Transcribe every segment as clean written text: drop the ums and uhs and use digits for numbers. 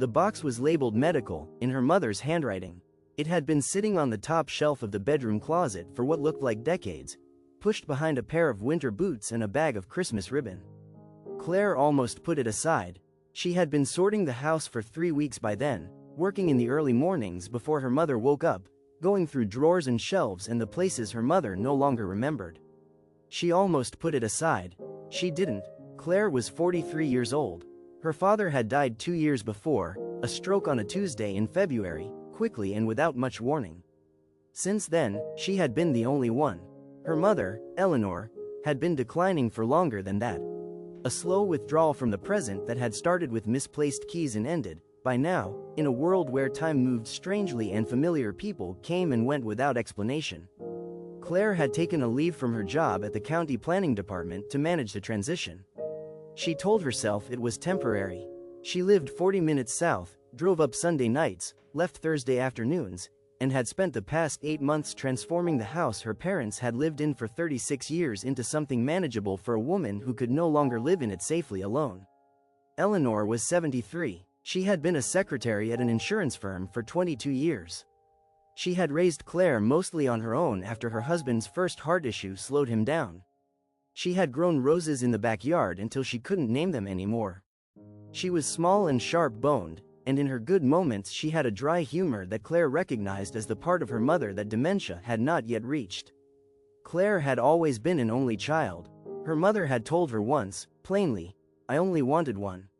The box was labeled medical, in her mother's handwriting. It had been sitting on the top shelf of the bedroom closet for what looked like decades, pushed behind a pair of winter boots and a bag of Christmas ribbon. Claire almost put it aside. She had been sorting the house for 3 weeks by then, working in the early mornings before her mother woke up, going through drawers and shelves and the places her mother no longer remembered. She almost put it aside. She didn't. Claire was 43 years old. Her father had died 2 years before, a stroke on a Tuesday in February, quickly and without much warning. Since then, she had been the only one. Her mother, Eleanor, had been declining for longer than that. A slow withdrawal from the present that had started with misplaced keys and ended, by now, in a world where time moved strangely and familiar people came and went without explanation. Claire had taken a leave from her job at the county planning department to manage the transition. She told herself it was temporary. She lived 40 minutes south, drove up Sunday nights, left Thursday afternoons, and had spent the past 8 months transforming the house her parents had lived in for 36 years into something manageable for a woman who could no longer live in it safely alone. Eleanor was 73. She had been a secretary at an insurance firm for 22 years. She had raised Claire mostly on her own after her husband's first heart issue slowed him down. She had grown roses in the backyard until she couldn't name them anymore. She was small and sharp-boned, and in her good moments she had a dry humor that Claire recognized as the part of her mother that dementia had not yet reached. Claire had always been an only child. Her mother had told her once, plainly, "I only wanted one.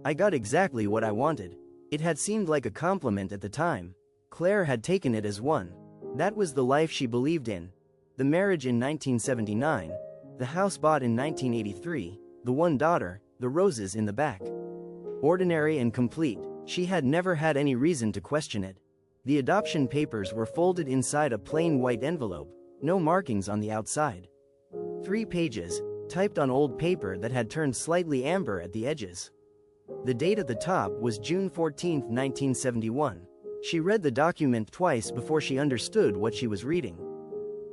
I got exactly what I wanted." It had seemed like a compliment at the time. Claire had taken it as one. That was the life she believed in. The marriage in 1979, the house bought in 1983, the one daughter, the roses in the back. Ordinary and complete, she had never had any reason to question it. The adoption papers were folded inside a plain white envelope, no markings on the outside. 3 pages, typed on old paper that had turned slightly amber at the edges. The date at the top was June 14, 1971. She read the document twice before she understood what she was reading.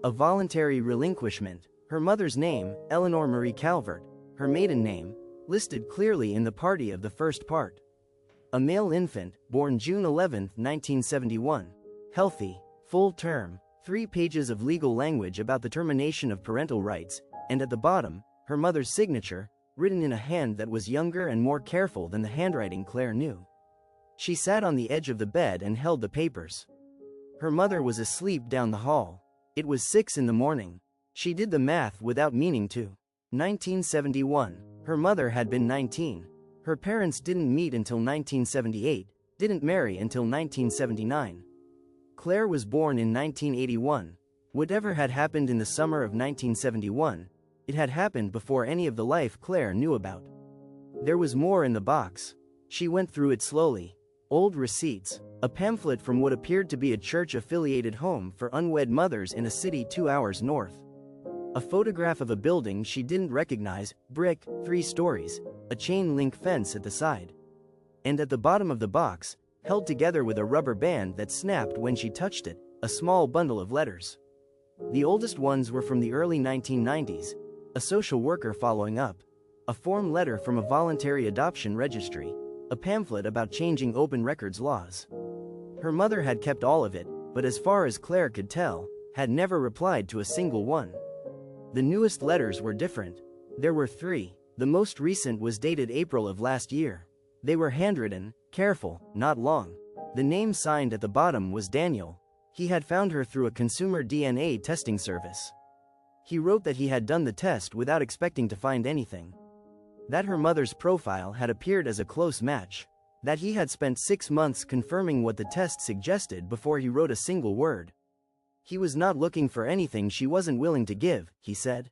A voluntary relinquishment. Her mother's name, Eleanor Marie Calvert, her maiden name, listed clearly in the party of the first part. A male infant, born June 11, 1971. Healthy, full term, 3 pages of legal language about the termination of parental rights, and at the bottom, her mother's signature, written in a hand that was younger and more careful than the handwriting Claire knew. She sat on the edge of the bed and held the papers. Her mother was asleep down the hall. It was 6 in the morning. She did the math without meaning to. 1971. Her mother had been 19. Her parents didn't meet until 1978, didn't marry until 1979. Claire was born in 1981. Whatever had happened in the summer of 1971, it had happened before any of the life Claire knew about. There was more in the box. She went through it slowly. Old receipts, a pamphlet from what appeared to be a church-affiliated home for unwed mothers in a city 2 hours north. A photograph of a building she didn't recognize, brick, 3 stories, a chain-link fence at the side. And at the bottom of the box, held together with a rubber band that snapped when she touched it, a small bundle of letters. The oldest ones were from the early 1990s, a social worker following up, a form letter from a voluntary adoption registry, a pamphlet about changing open records laws. Her mother had kept all of it, but as far as Claire could tell, had never replied to a single one. The newest letters were different. There were 3. The most recent was dated April of last year. They were handwritten, careful, not long. The name signed at the bottom was Daniel. He had found her through a consumer DNA testing service. He wrote that he had done the test without expecting to find anything. That her mother's profile had appeared as a close match. That he had spent 6 months confirming what the test suggested before he wrote a single word. He was not looking for anything she wasn't willing to give, he said.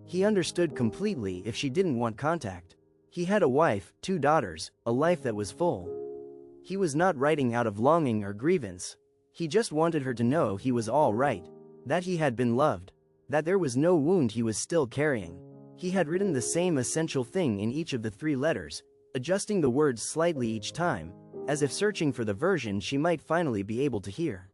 He understood completely if she didn't want contact. He had a wife, 2 daughters, a life that was full. He was not writing out of longing or grievance. He just wanted her to know he was all right, that he had been loved, that there was no wound he was still carrying. He had written the same essential thing in each of the 3 letters, adjusting the words slightly each time, as if searching for the version she might finally be able to hear.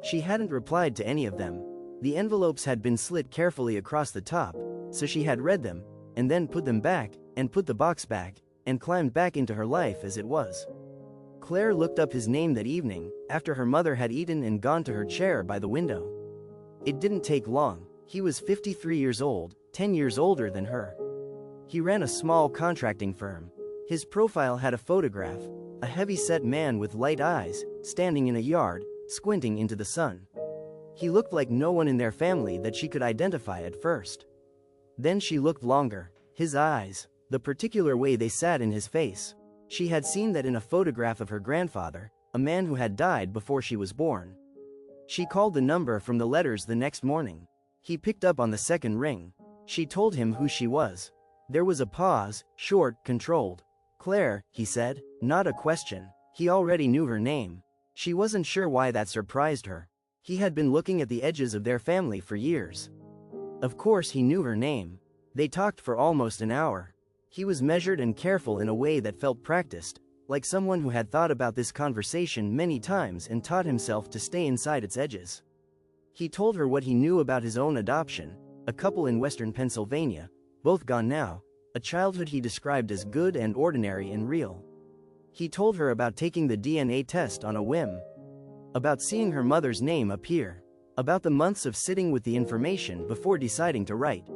She hadn't replied to any of them. The envelopes had been slit carefully across the top, so she had read them, and then put them back, and put the box back, and climbed back into her life as it was. Claire looked up his name that evening, after her mother had eaten and gone to her chair by the window. It didn't take long. He was 53 years old, 10 years older than her. He ran a small contracting firm. His profile had a photograph, a heavy-set man with light eyes, standing in a yard, squinting into the sun. He looked like no one in their family that she could identify at first. Then she looked longer. His eyes, the particular way they sat in his face. She had seen that in a photograph of her grandfather, a man who had died before she was born. She called the number from the letters the next morning. He picked up on the second ring. She told him who she was. There was a pause, short, controlled. "Claire," he said, not a question. He already knew her name. She wasn't sure why that surprised her. He had been looking at the edges of their family for years. Of course he knew her name. They talked for almost an hour. He was measured and careful in a way that felt practiced, like someone who had thought about this conversation many times and taught himself to stay inside its edges. He told her what he knew about his own adoption, a couple in western Pennsylvania, both gone now, a childhood he described as good and ordinary and real. He told her about taking the DNA test on a whim, about seeing her mother's name appear, about the months of sitting with the information before deciding to write.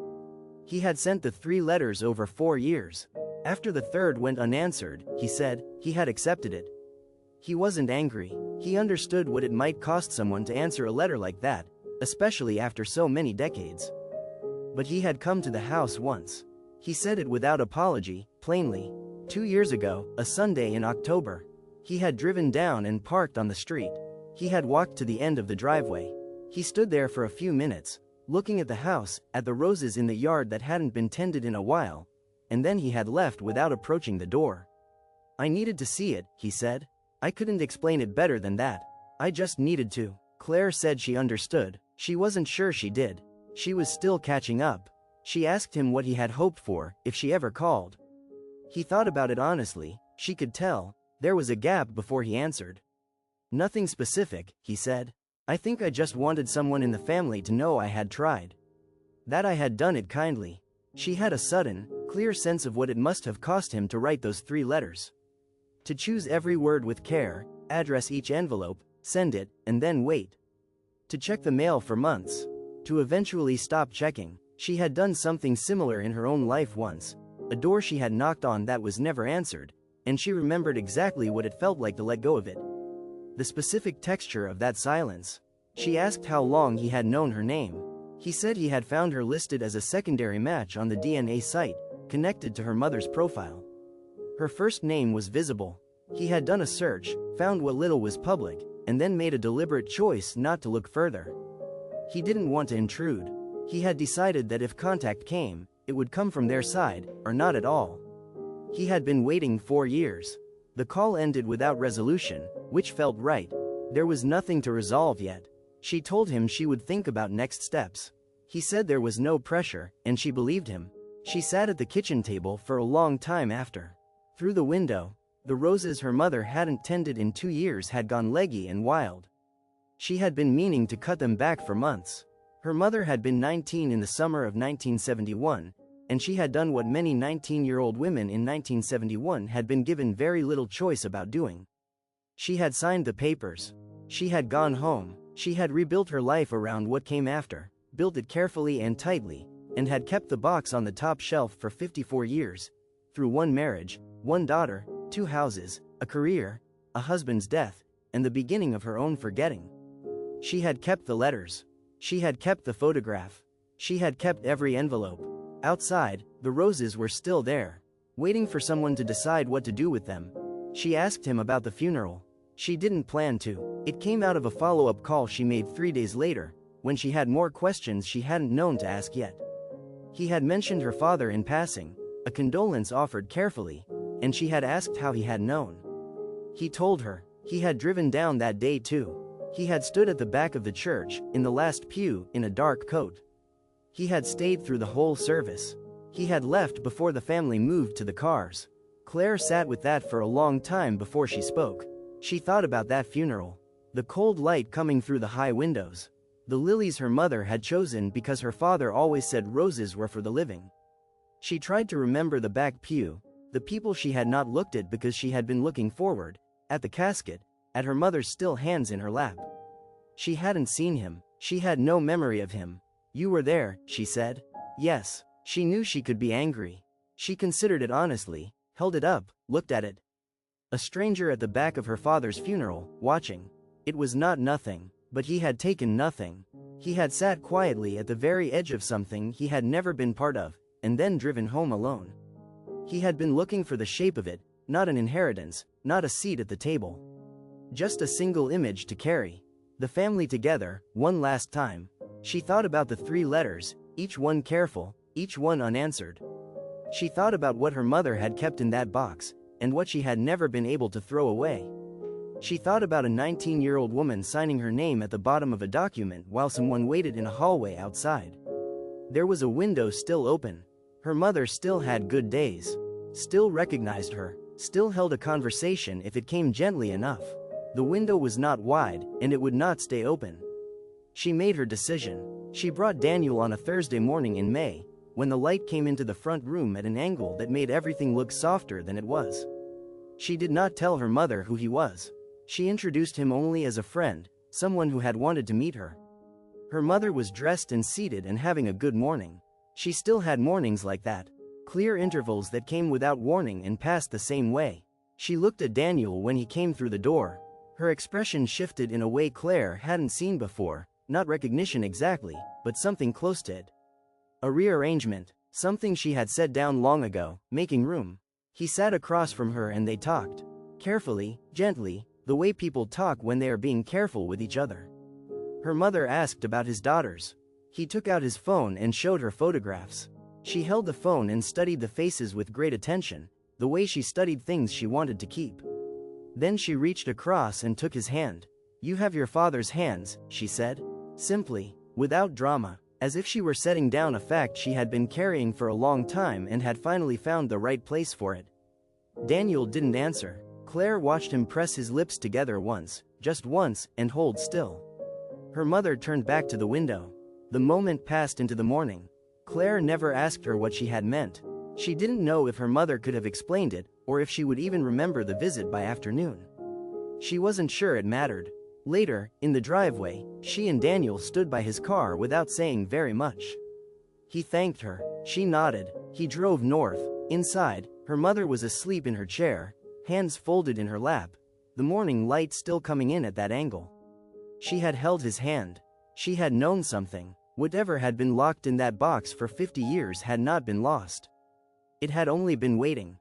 He had sent the 3 letters over 4 years. After the third went unanswered, he said, he had accepted it. He wasn't angry. He understood what it might cost someone to answer a letter like that, especially after so many decades. But he had come to the house once. He said it without apology, plainly. 2 years ago, a Sunday in October. He had driven down and parked on the street. He had walked to the end of the driveway. He stood there for a few minutes, looking at the house, at the roses in the yard that hadn't been tended in a while, and then he had left without approaching the door. "I needed to see it," he said. "I couldn't explain it better than that. I just needed to." Claire said she understood. She wasn't sure she did. She was still catching up. She asked him what he had hoped for, if she ever called. He thought about it honestly. She could tell. There was a gap before he answered. "Nothing specific," he said. "I think I just wanted someone in the family to know I had tried. That I had done it kindly." She had a sudden, clear sense of what it must have cost him to write those 3 letters. To choose every word with care, address each envelope, send it, and then wait. To check the mail for months. To eventually stop checking. She had done something similar in her own life once. A door she had knocked on that was never answered, and she remembered exactly what it felt like to let go of it. The specific texture of that silence. She asked how long he had known her name. He said he had found her listed as a secondary match on the DNA site, connected to her mother's profile. Her first name was visible. He had done a search, found what little was public, and then made a deliberate choice not to look further. He didn't want to intrude. He had decided that if contact came, it would come from their side, or not at all. He had been waiting 4 years. The call ended without resolution, which felt right. There was nothing to resolve yet. She told him she would think about next steps. He said there was no pressure, and she believed him. She sat at the kitchen table for a long time after. Through the window, the roses her mother hadn't tended in 2 years had gone leggy and wild. She had been meaning to cut them back for months. Her mother had been 19 in the summer of 1971, and she had done what many 19-year-old women in 1971 had been given very little choice about doing. She had signed the papers. She had gone home. She had rebuilt her life around what came after, built it carefully and tightly, and had kept the box on the top shelf for 54 years, through 1 marriage, 1 daughter, 2 houses, a career, a husband's death, and the beginning of her own forgetting. She had kept the letters. She had kept the photograph. She had kept every envelope. Outside, the roses were still there, waiting for someone to decide what to do with them. She asked him about the funeral. She didn't plan to. It came out of a follow-up call she made 3 days later, when she had more questions she hadn't known to ask yet. He had mentioned her father in passing, a condolence offered carefully, and she had asked how he had known. He told her. He had driven down that day too. He had stood at the back of the church, in the last pew, in a dark coat. He had stayed through the whole service. He had left before the family moved to the cars. Claire sat with that for a long time before she spoke. She thought about that funeral. The cold light coming through the high windows. The lilies her mother had chosen because her father always said roses were for the living. She tried to remember the back pew, the people she had not looked at because she had been looking forward, at the casket, at her mother's still hands in her lap. She hadn't seen him, she had no memory of him. "You were there," she said. Yes. She knew she could be angry. She considered it honestly, held it up, looked at it. A stranger at the back of her father's funeral, watching. It was not nothing, but he had taken nothing. He had sat quietly at the very edge of something he had never been part of, and then driven home alone. He had been looking for the shape of it, not an inheritance, not a seat at the table. Just a single image to carry. The family together, one last time. She thought about the 3 letters, each one careful, each one unanswered. She thought about what her mother had kept in that box, and what she had never been able to throw away. She thought about a 19-year-old woman signing her name at the bottom of a document while someone waited in a hallway outside. There was a window still open. Her mother still had good days. Still recognized her, still held a conversation if it came gently enough. The window was not wide, and it would not stay open. She made her decision. She brought Daniel on a Thursday morning in May, when the light came into the front room at an angle that made everything look softer than it was. She did not tell her mother who he was. She introduced him only as a friend, someone who had wanted to meet her. Her mother was dressed and seated and having a good morning. She still had mornings like that. Clear intervals that came without warning and passed the same way. She looked at Daniel when he came through the door. Her expression shifted in a way Claire hadn't seen before, not recognition exactly, but something close to it. A rearrangement, something she had set down long ago, making room. He sat across from her and they talked. Carefully, gently, the way people talk when they are being careful with each other. Her mother asked about his daughters. He took out his phone and showed her photographs. She held the phone and studied the faces with great attention, the way she studied things she wanted to keep. Then she reached across and took his hand. "You have your father's hands," she said. Simply, without drama, as if she were setting down a fact she had been carrying for a long time and had finally found the right place for it. Daniel didn't answer. Claire watched him press his lips together once, just once, and hold still. Her mother turned back to the window. The moment passed into the morning. Claire never asked her what she had meant. She didn't know if her mother could have explained it, or if she would even remember the visit by afternoon. She wasn't sure it mattered. Later, in the driveway, she and Daniel stood by his car without saying very much. He thanked her. She nodded. He drove north. Inside, her mother was asleep in her chair, hands folded in her lap, the morning light still coming in at that angle. She had held his hand. She had known something. Whatever had been locked in that box for 50 years had not been lost. It had only been waiting.